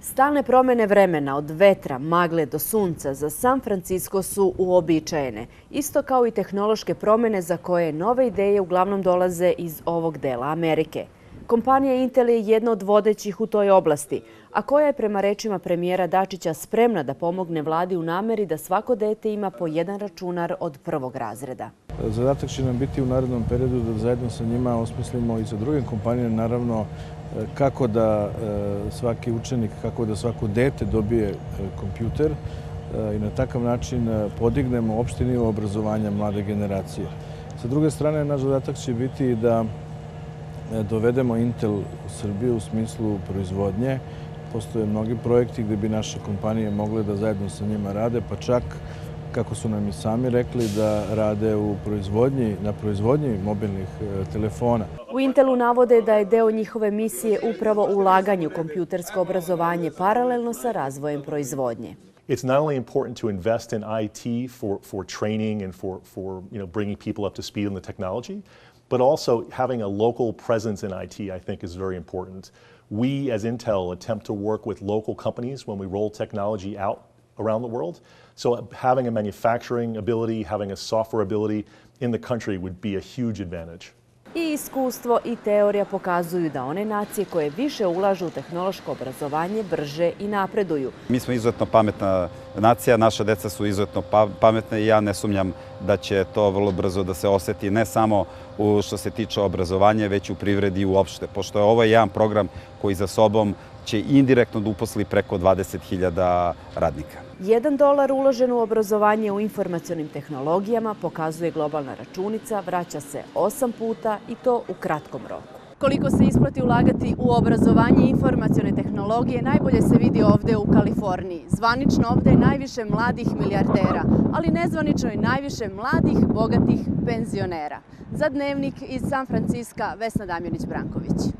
Stalne promjene vremena od vetra, magle do sunca za San Francisco su uobičajene, isto kao i tehnološke promjene za koje nove ideje uglavnom dolaze iz ovog dela Amerike. Kompanija Intel je jedna od vodećih u toj oblasti, a koja je prema rečima premijera Dačića spremna da pomogne vladi u nameri da svako dete ima po jedan računar od prvog razreda. Zadatak će nam biti u narednom periodu da zajedno sa njima osmislimo i sa drugim kompanijama, naravno, kako da svaki učenik, kako da svako dete dobije kompjuter i na takav način podignemo opšti nivo obrazovanja mlade generacije. Sa druge strane, naš zadatak će biti da dovedemo Intel u Srbiju u smislu proizvodnje. Postoje mnogi projekti gde bi naše kompanije mogle da zajedno sa njima rade, pa čak, kako su nam i sami rekli, da rade na proizvodnji mobilnih telefona. U Intelu navode da je deo njihove misije upravo ulaganje u kompjutersko obrazovanje paralelno sa razvojem proizvodnje. It's not only important to invest in IT for training and for bringing people up to speed on the technology, but also having a local presence in IT, I think, is very important. We, as Intel, attempt to work with local companies when we roll technology out around the world. So having a manufacturing ability, having a software ability in the country would be a huge advantage. I iskustvo i teorija pokazuju da one nacije koje više ulažu u tehnološko obrazovanje brže i napreduju. Mi smo izuzetno pametna nacija, naša deca su izuzetno pametne i ja ne sumnjam da će to vrlo brzo da se oseti ne samo što se tiče obrazovanja, već u privredi i uopšte, pošto je ovo jedan program koji za sobom će indirektno da uposli preko 20.000 radnika. $1 uložen u obrazovanje u informacionim tehnologijama, pokazuje globalna računica, vraća se 8 puta i to u kratkom roku. Koliko se isplati ulagati u obrazovanje i informacione tehnologije najbolje se vidi ovde u Kaliforniji. Zvanično ovde je najviše mladih milijardera, ali nezvanično je najviše mladih, bogatih penzionera. Za Dnevnik iz San Francisca, Vesna Damjanić-Branković.